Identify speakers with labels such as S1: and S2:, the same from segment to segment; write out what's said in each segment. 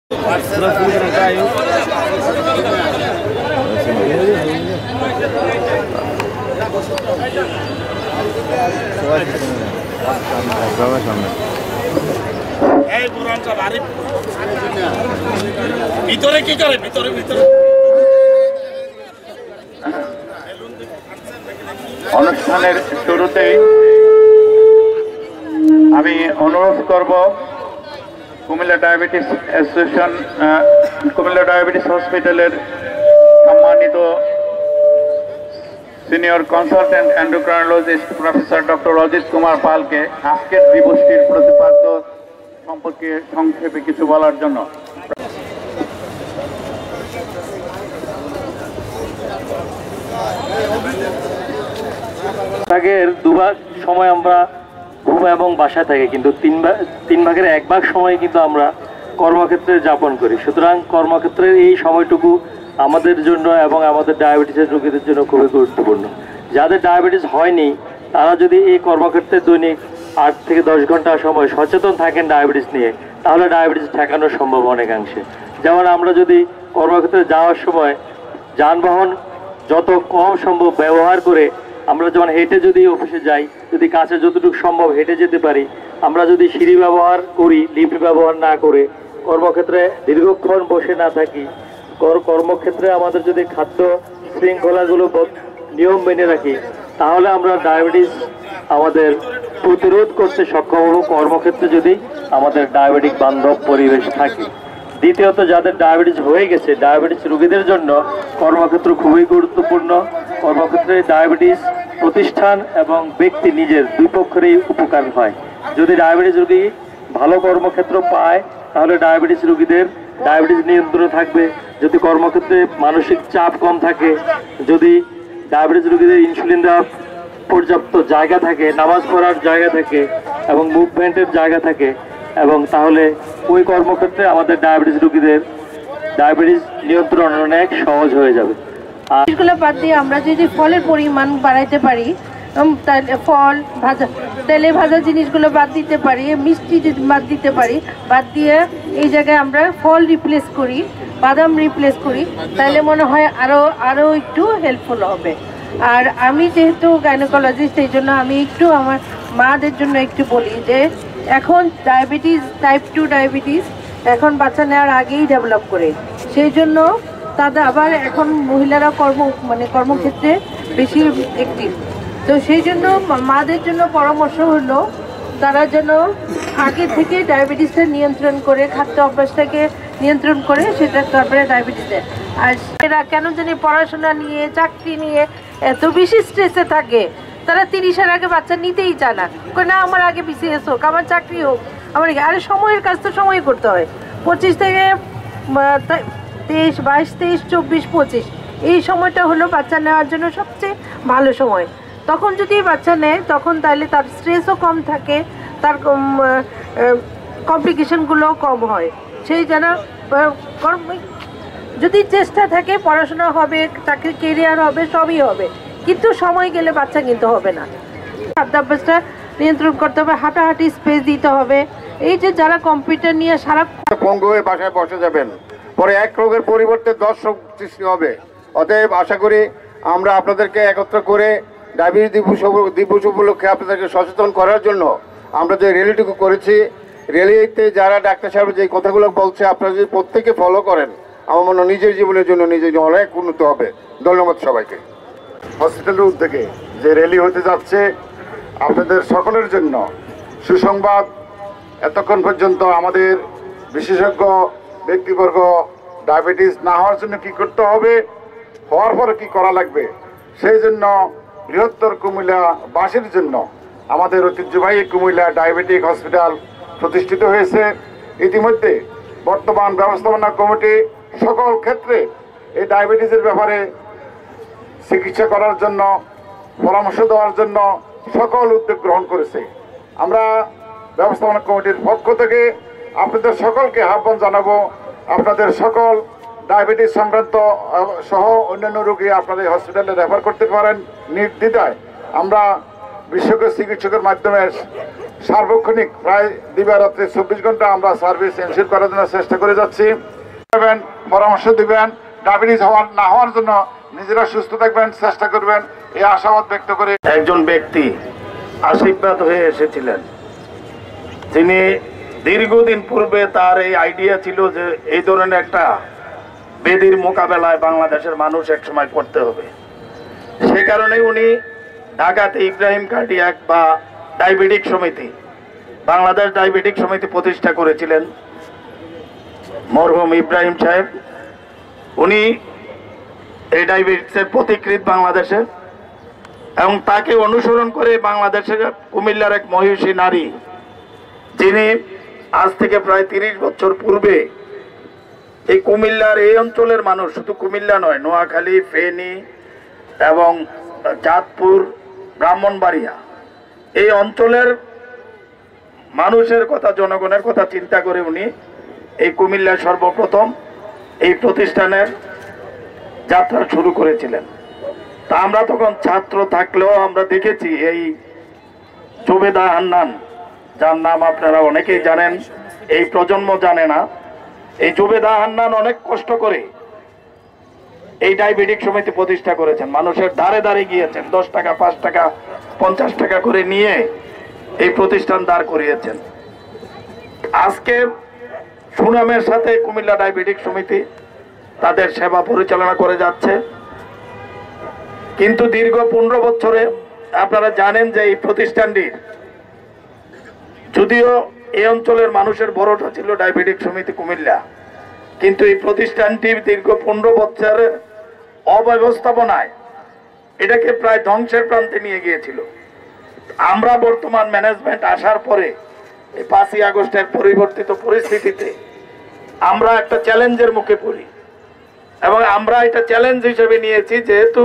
S1: ভিতরে কি করে ভিতরে ভিতরে
S2: অনুষ্ঠানের শুরুতে আমি অনুরোধ করব Comilla diabetes association Comilla diabetes হসপিটালের সম্মানিত senior consultant endocrinologist professor doctor Ajit Kumar পালকে আজকের দিবসটির প্রতিপাদ্য সম্পর্কে সংক্ষেপে কিছু বলার জন্য।
S3: আগের দুভাগ সময় আমরা ঘুম এবং বাসা থাকি, কিন্তু তিন ভাগের এক ভাগ সময় কিন্তু আমরা কর্মক্ষেত্রে যাপন করি। সুতরাং কর্মক্ষেত্রের এই সময়টুকু আমাদের জন্য এবং আমাদের ডায়াবেটিসের রোগীদের জন্য খুবই গুরুত্বপূর্ণ। যাদের ডায়াবেটিস হয়নি তারা যদি এই কর্মক্ষেত্রে দৈনিক 8 থেকে 10 ঘন্টা সময় সচেতন থাকেন ডায়াবেটিস নিয়ে, তাহলে ডায়াবেটিস ঠেকানো সম্ভব অনেকাংশে। যেমন আমরা যদি কর্মক্ষেত্রে যাওয়ার সময় যানবাহন যত কম সম্ভব ব্যবহার করে, আমরা যেমন হেঁটে যদি অফিসে যাই, যদি কাছে যতটুকু সম্ভব হেঁটে যেতে পারি, আমরা যদি সিঁড়ি ব্যবহার করি, লিফট ব্যবহার না করে কর্মক্ষেত্রে দীর্ঘক্ষণ বসে না থাকি, কর্মক্ষেত্রে আমাদের যদি খাদ্য শৃঙ্খলাগুলো নিয়ম মেনে রাখি, তাহলে আমরা ডায়াবেটিস আমাদের প্রতিরোধ করতে সক্ষম হব, কর্মক্ষেত্রে যদি আমাদের ডায়াবেটিক বান্ধব পরিবেশ থাকে। দ্বিতীয়ত, যাদের ডায়াবেটিস হয়ে গেছে, ডায়াবেটিস রোগীদের জন্য কর্মক্ষেত্র খুবই গুরুত্বপূর্ণ। কর্মক্ষেত্রে ডায়াবেটিস প্রতিষ্ঠান এবং ব্যক্তি নিজের দুই পক্ষেরই উপকার হয়। যদি ডায়াবেটিস রোগী ভালো কর্মক্ষেত্র পায়, তাহলে ডায়াবেটিস রোগীদের ডায়াবেটিস নিয়ন্ত্রণে থাকবে। যদি কর্মক্ষেত্রে মানসিক চাপ কম থাকে, যদি ডায়াবেটিস রোগীদের ইনসুলিন দেওয়ার পর্যাপ্ত জায়গা থাকে, নামাজ পড়ার জায়গা থাকে এবং মুভমেন্টের জায়গা থাকে, এবং তাহলে ওই কর্মক্ষেত্রে আমাদের ডায়াবেটিস রোগীদের ডায়াবেটিস নিয়ন্ত্রণ অনেক সহজ হয়ে যাবে।
S4: জিনিসগুলো বাদ দিয়ে আমরা যদি ফলের পরিমাণ বাড়াইতে পারি, ফল ভাজা তেলে ভাজা জিনিসগুলো বাদ দিতে পারি, মিষ্টি যদি বাদ দিতে পারি, বাদ দিয়ে এই জায়গায় আমরা ফল রিপ্লেস করি, বাদাম রিপ্লেস করি, তাহলে মনে হয় আরও একটু হেল্পফুল হবে। আর আমি যেহেতু গাইনোকোলজিস্ট, এই জন্য আমি একটু আমার মাদের জন্য একটু বলি যে এখন ডায়াবেটিস, টাইপ 2 ডায়াবেটিস এখন বাচ্চা নেওয়ার আগেই ডেভেলপ করে, সেই জন্য তাদের আবার এখন মহিলারা কর্মক্ষেত্রে বেশি অ্যাক্টিভ। তো সেই জন্য মাদের জন্য পরামর্শ হলো তারা যেন আগে থেকে ডায়াবেটিসটা নিয়ন্ত্রণ করে, খাদ্য অভ্যাসটাকে নিয়ন্ত্রণ করে, সেটা তারপরে ডায়াবেটিসে। আর এরা কেন জানি পড়াশোনা নিয়ে, চাকরি নিয়ে এত বেশি স্ট্রেসে থাকে, তারা 30-এর আগে বাচ্চা নিতেই চায় না। না, আমার আগে বিসিএস হোক, আমার চাকরি হোক, আমার আরে সময়ের কাজ তো সময় করতে হয়। 25 থেকে 23, 22, 23, 24, 25 এই সময়টা হলো বাচ্চা নেওয়ার জন্য সবচেয়ে ভালো সময়। তখন যদি বাচ্চা নেয়, তখন তাহলে তার স্ট্রেসও কম থাকে, তার কমপ্লিকেশনগুলোও কম হয়। সেই যেন যদি চেষ্টা থাকে, পড়াশোনা হবে, চাকরি কেরিয়ার হবে, সবই হবে, কিন্তু সময় গেলে বাচ্চা কিন্তু হবে না। খাদ্যাভ্যাসটা নিয়ন্ত্রণ করতে হবে, হাঁটাহাঁটি স্পেস দিতে হবে। এই যে যারা কম্পিউটার নিয়ে সারা
S2: পঙ্গু হয়ে বাসায় বসে যাবেন, পরে এক রোগের পরিবর্তে 10 রোগ সৃষ্টি হবে। অতএব আশা করি আমরা আপনাদেরকে একত্র করে ডায়াবেটিস দিবস উপলক্ষে আপনাদেরকে সচেতন করার জন্য আমরা যে র্যালিটুকু করেছি, র্যালিতে যারা ডাক্তার সাহেব যে কথাগুলো বলছে, আপনারা যদি প্রত্যেকে ফলো করেন, আমার মনে হয় নিজের জীবনের জন্য অনেক উন্নত হবে। ধন্যবাদ সবাইকে। হসপিটালের উদ্যোগে যে র্যালি হতে যাচ্ছে, আপনাদের সকলের জন্য সুসংবাদ। এতক্ষণ পর্যন্ত আমাদের বিশেষজ্ঞ ব্যক্তিবর্গ ডায়াবেটিস না হওয়ার জন্য কি করতে হবে, হওয়ার পরে কি করা লাগবে, সেই জন্য বৃহত্তর কুমিল্লাবাসীর জন্য আমাদের ঐতিহ্যবাহী কুমিল্লা ডায়াবেটিক হসপিটাল প্রতিষ্ঠিত হয়েছে। ইতিমধ্যে বর্তমান ব্যবস্থাপনা কমিটি সকল ক্ষেত্রে এই ডায়াবেটিসের ব্যাপারে চিকিৎসা করার জন্য, পরামর্শ দেওয়ার জন্য সকল উদ্যোগ গ্রহণ করেছে। আমরা ব্যবস্থাপনা কমিটির পক্ষ থেকে আপনাদের সকলকে আহ্বান জানাবো, আপনাদের সকল ডায়াবেটিস সংক্রান্ত সহ অন্যান্য রোগী আপনাদের হসপিটালে রেফার করতে পারেন নির্দ্বিধায়। আমরা বিশেষজ্ঞ চিকিৎসকের মাধ্যমে
S5: সার্বক্ষণিক প্রায় দিবারাত্রি 24 ঘন্টা আমরা সার্ভিস এনশিওর করার জন্য চেষ্টা করে যাচ্ছি। পরামর্শ দিবেন, ডায়াবেটিস না হওয়ার জন্য নিজেরা সুস্থ থাকবেন, চেষ্টা করবেন, এই আশাবাদ ব্যক্ত করে
S1: একজন ব্যক্তি আশীর্বাদ হয়ে এসেছিলেন, যিনি দীর্ঘদিন পূর্বে তার এই আইডিয়া ছিল যে এই ধরনের একটা বেদির মোকাবেলায় বাংলাদেশের মানুষ একসময় করতে হবে। সে কারণে উনি ঢাকাতে ইব্রাহিম কার্ডিয়াক বা ডায়াবেটিক সমিতি, বাংলাদেশ ডায়াবেটিক সমিতি প্রতিষ্ঠা করেছিলেন মরহুম ইব্রাহিম সাহেব। উনি এই ডায়াবেটিসের পথিকৃৎ বাংলাদেশে, এবং তাকে অনুসরণ করে বাংলাদেশের কুমিল্লার এক মহিষী নারী, যিনি আজ থেকে প্রায় 30 বছর পূর্বে এই কুমিল্লার এই অঞ্চলের মানুষ, শুধু কুমিল্লা নয়, নোয়াখালী, ফেনী এবং চাঁদপুর, ব্রাহ্মণবাড়িয়া, এই অঞ্চলের মানুষের কথা, জনগণের কথা চিন্তা করে উনি এই কুমিল্লার সর্বপ্রথম এই প্রতিষ্ঠানের যাত্রা শুরু করেছিলেন। তা আমরা তখন ছাত্র থাকলেও আমরা দেখেছি এই জুবেদা হান্নান, যার নাম আপনারা অনেকেই জানেন, এই প্রজন্ম জানে না। এই জুবেদা হান্নান অনেক কষ্ট করে এই ডায়াবেটিক সমিতি প্রতিষ্ঠা করেছেন, মানুষের ধারে ধারে গিয়েছেন, 10 টাকা, 5 টাকা, 50 টাকা করে নিয়ে এই প্রতিষ্ঠান দাঁড় করিয়েছেন। আজকে সুনামের সাথে কুমিল্লা ডায়াবেটিক সমিতি তাদের সেবা পরিচালনা করে যাচ্ছে। কিন্তু দীর্ঘ 15 বছরে আপনারা জানেন যে এই প্রতিষ্ঠানটির, যদিও এই অঞ্চলের মানুষের বড়টা ছিল ডায়াবেটিক সমিতি কুমিল্লা, কিন্তু এই প্রতিষ্ঠানটি দীর্ঘ 15 বছরের অব্যবস্থাপনায় এটাকে প্রায় ধ্বংসের প্রান্তে নিয়ে গিয়েছিল। আমরা বর্তমান ম্যানেজমেন্ট আসার পরে এই 5ই আগস্টের পরিবর্তিত পরিস্থিতিতে আমরা একটা চ্যালেঞ্জের মুখে পড়ি, এবং আমরা এটা চ্যালেঞ্জ হিসেবে নিয়েছি, যেহেতু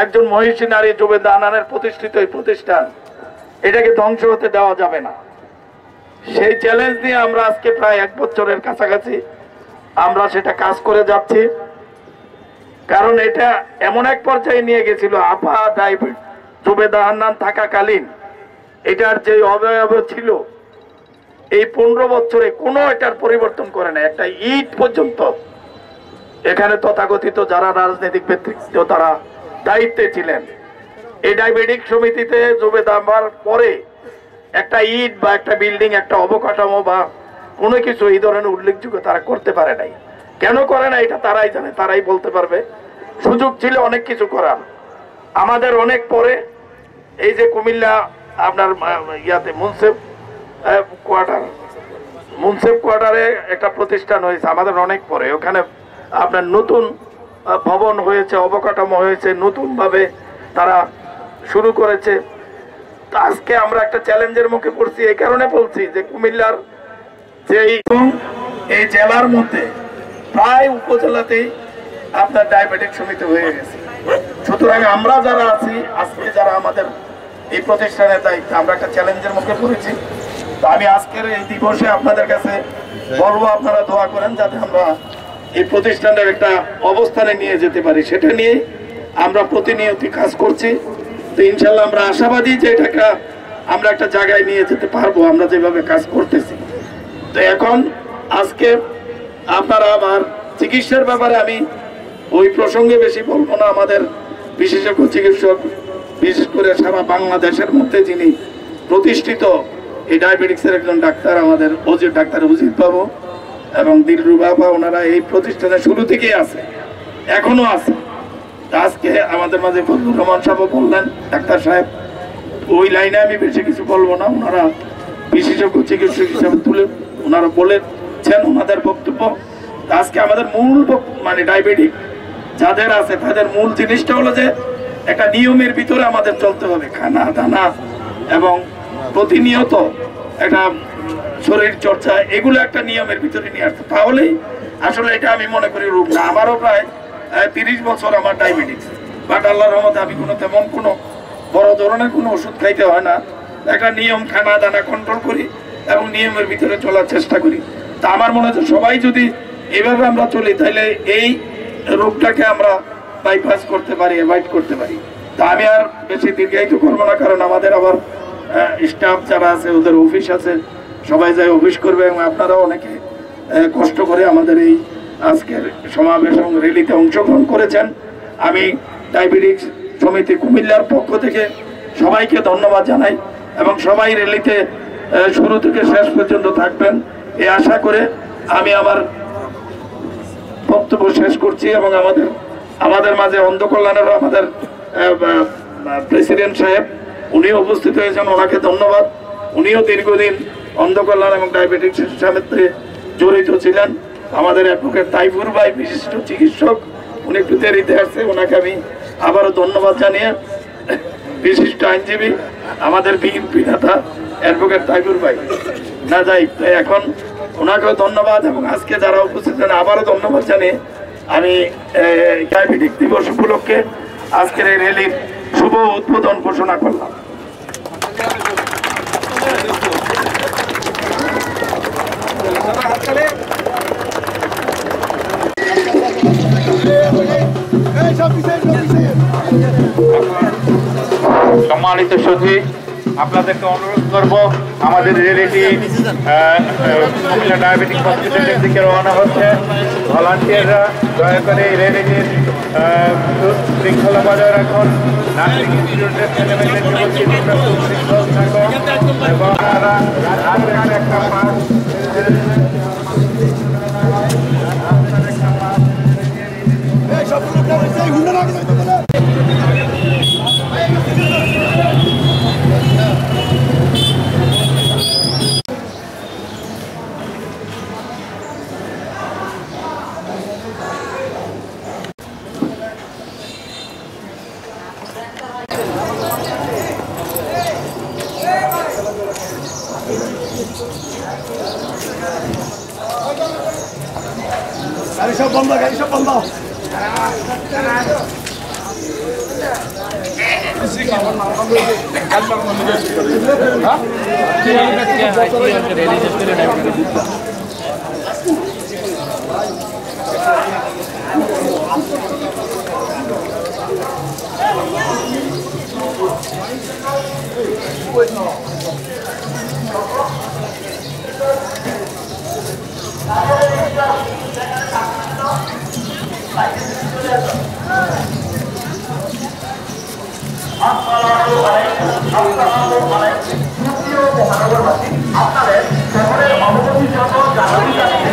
S1: একজন মহিষী নারী জুবেদা হান্নানের প্রতিষ্ঠিত এই প্রতিষ্ঠান, এটাকে ধ্বংস হতে দেওয়া যাবে না। সেই চ্যালেঞ্জ নিয়ে আমরা আজকে প্রায় 1 বছরের কাছাকাছি আমরা সেটা কাজ করে যাচ্ছি। কারণ এটা এমন এক পর্যায়ে নিয়ে গেছিল, আপা ডায়াবেটিস জুবেদা হান্নান থাকাকালীন এটার যে অবয়ব ছিল, এই 15 বছরে কোনো এটার পরিবর্তন করে না, একটা ইট পর্যন্ত। এখানে তথাকথিত যারা রাজনৈতিক ব্যক্তিত্ব তারা দায়িত্বে ছিলেন, এই ডায়াবেটিক সমিতিতে জুবেদা হওয়ার পরে একটা ইট বা একটা বিল্ডিং, একটা অবকাঠামো বা কোনো কিছু এই ধরনের উল্লেখযোগ্য তারা করতে পারে নাই। কেন করে না এটা তারাই জানে, তারাই বলতে পারবে। সুযোগ ছিল অনেক কিছু করার। আমাদের অনেক পরে এই যে কুমিল্লা আপনার ইয়াতে মুন্সেফ কোয়ার্টারে একটা প্রতিষ্ঠান হয়েছে আমাদের অনেক পরে, ওখানে আপনার নতুন ভবন হয়েছে, অবকাঠামো হয়েছে, নতুনভাবে তারা শুরু করেছে। আজকে আমরা একটা চ্যালেঞ্জের মুখে পড়ছি, এই কারণে বলছি যে কুমিল্লার যেই এই জেলার মধ্যে প্রায় উপজেলাতেই আপনার ডায়াবেটিক সমিতি হয়ে গেছে। সুতরাং আমরা যারা আছি আজকে, যারা আমাদের এই প্রতিষ্ঠানের দায়িত্ব, আমরা একটা চ্যালেঞ্জের মুখে পড়েছি। তো আমি আজকের এই দিবসে আপনাদের কাছে বলবো, আপনারা দোয়া করেন যাতে আমরা এই প্রতিষ্ঠানের একটা অবস্থানে নিয়ে যেতে পারি। সেটা নিয়ে আমরা প্রতিনিয়ত কাজ করছি। তো ইনশাল্লাহ আমরা আশাবাদী যে এটাকে আমরা একটা জায়গায় নিয়ে যেতে পারবো, আমরা যেভাবে কাজ করতেছি। তো এখন আজকে আপনারা আমার চিকিৎসার ব্যাপারে আমি ওই প্রসঙ্গে বেশি বলবো না। আমাদের বিশেষজ্ঞ চিকিৎসক, বিশেষ করে সারা বাংলাদেশের মধ্যে যিনি প্রতিষ্ঠিত এই ডায়াবেটিক্সের একজন ডাক্তার, আমাদের ডাক্তার অজিত বাবু এবং দিলরু বাবা, ওনারা এই প্রতিষ্ঠানে শুরু থেকেই আছে, এখনো আছে। আজকে আমাদের মাঝে ফজলুর রহমান সাহেব বললেন, ডাক্তার সাহেব, ওই লাইনে আমি বেশি কিছু বলবো না। ওনারা বিশেষজ্ঞ চিকিৎসক হিসাবে ওনারা বলেছেন ওনাদের বক্তব্য। আজকে আমাদের মূল মানে ডায়াবেটিক যাদের আছে তাদের মূল জিনিসটা হলো যে একটা নিয়মের ভিতরে আমাদের চলতে হবে, খানা দানা এবং প্রতিনিয়ত একটা শরীর চর্চা, এগুলো একটা নিয়মের ভিতরে নিয়ে আসতে, তাহলেই আসলে এটা আমি মনে করি রোগ না। আমারও প্রায় 30 বছর আমার ডায়াবেটিস, বাট আল্লাহর রহমতে আমি তেমন কোনো বড় ধরনের কোনো ওষুধ খাইতে হয় না। একটা নিয়ম, খানা দানা কন্ট্রোল করি এবং নিয়মের ভিতরে চলার চেষ্টা করি। তা আমার মনে হয় সবাই যদি এভাবে আমরা চলি, তাহলে এই রোগটাকে আমরা বাইপাস করতে পারি, অ্যাভয়েড করতে পারি। তা আমি আর বেশি দীর্ঘায়িত করবো না, কারণ আমাদের আবার স্টাফ যারা আছে, ওদের অফিস আছে, সবাই যায় অফিস করবে। এবং আপনারাও অনেকে কষ্ট করে আমাদের এই আজকের সমাবেশ এবং র্যালিতে অংশগ্রহণ করেছেন। আমি ডায়াবেটিস সমিতি কুমিল্লার পক্ষ থেকে সবাইকে ধন্যবাদ জানাই এবং সবাই র্যালিতে শুরু থেকে শেষ পর্যন্ত থাকবেন এই আশা করে আমি আমার বক্তব্য শেষ করছি। এবং আমাদের মাঝে অন্ধ কল্যাণের আমাদের প্রেসিডেন্ট সাহেব, উনিও উপস্থিত হয়েছেন, ওনাকে ধন্যবাদ। উনিও দীর্ঘদিন অন্ধ কল্যাণ এবং ডায়াবেটিক্সের সাথে জড়িত ছিলেন। আমাদের অ্যাডভোকেট তাইফুর ভাই বিশিষ্ট চিকিৎসক, উনি একটু দেরিতে আসছে, ওনাকে আমি আবারও ধন্যবাদ জানিয়ে বিশিষ্ট আইনজীবী আমাদের বিএনপি নেতা অ্যাডভোকেট তাইফুর ভাই না যাই এখন ওনাকেও ধন্যবাদ এবং আজকে যারা উপস্থিত আছেন আবারও ধন্যবাদ জানিয়ে আমি ডায়াবেটিক দিবস উপলক্ষে আজকের এই র্যালির শুভ উদ্বোধন ঘোষণা করলাম।
S6: সম্মানিত সচিব, আপনাদেরকে অনুরোধ করব, আমাদের র্যালিটি কুমিল্লা ডায়াবেটিক হসপিটালের দিকে রওনা হচ্ছে। ভলান্টিয়াররা দয়া করে এই র্যালিটির শৃঙ্খলা বজায় রাখুন। নার্সিং ইনস্টিটিউটের ছেলেমেয়েদেরকে বলছি তোমরা সুশৃঙ্খল থাকো এবং রাস্তার একটা পাশ
S7: গাড়ি সব বন্ধ, গাড়ি সব বন্ধ।
S8: আপনাদের সকলের অবগতির জন্য জানাতে চাচ্ছি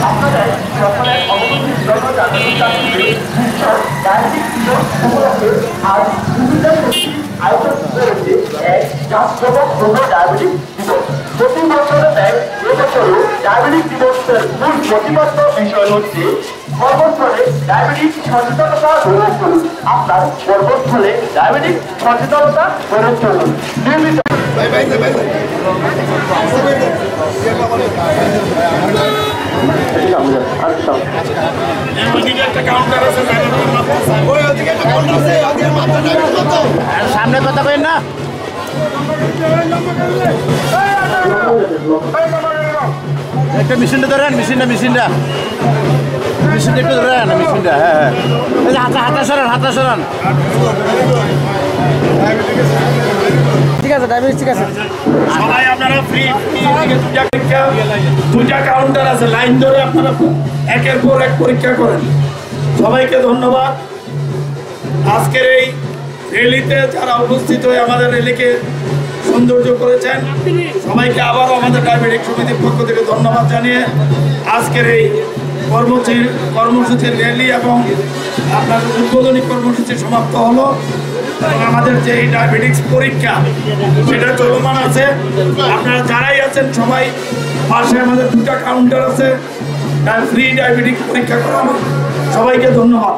S8: আপনাদের সকলের অবগতির জন্য জানাতে চাচ্ছি বিশ্ব ডায়াবেটিক দিবস উপলক্ষে আজ কুমিল্লা শহীদ আয়োজন করেছে এক জাঁকজমক পূর্ণ ডায়াবেটিক দিবস। প্রতি বছরের ন্যায় এবছরও ডায়াবেটিক দিবসের মূল প্রতিপাদ্য বিষয় হচ্ছে কর্মস্থলে ডায়াবেটিক সচেতনতা গড়ে তুলুন। আপনার কর্মস্থলে ডায়াবেটিক সচেতনতা গড়ে তুলুন। নিয়মিত
S7: সামনে কথা কই না, একটা মেশিনটা ধরেন, মেশিনটা একটু ধরেন, মেশিনটা। হ্যাঁ, হাতা সরান। ঠিক আছে, ডায়াবেটিস ঠিক আছে।
S1: সবাই আপনারা ফ্রি দুটা কাউন্টার আছে, লাইন ধরে আপনারা একের পর এক পরীক্ষা করেন। সবাইকে ধন্যবাদ। আজকের এই র্যালিতে যারা উপস্থিত হয়ে আমাদের র্যালিকে সৌন্দর্য করেছেন সবাইকে আবারও আমাদের ডায়াবেটিক সমিতির পক্ষ থেকে ধন্যবাদ জানিয়ে আজকের এই কর্মসূচির র্যালি এবং আপনাদের উদ্বোধনী কর্মসূচি সমাপ্ত হলো। এবং আমাদের যে ডায়াবেটিক্স পরীক্ষা সেটা চলমান আছে। আপনারা যারাই আছেন সবাই পাশে আমাদের দুটা কাউন্টার আছে, ফ্রি ডায়াবেটিক পরীক্ষা করানো। সবাইকে ধন্যবাদ।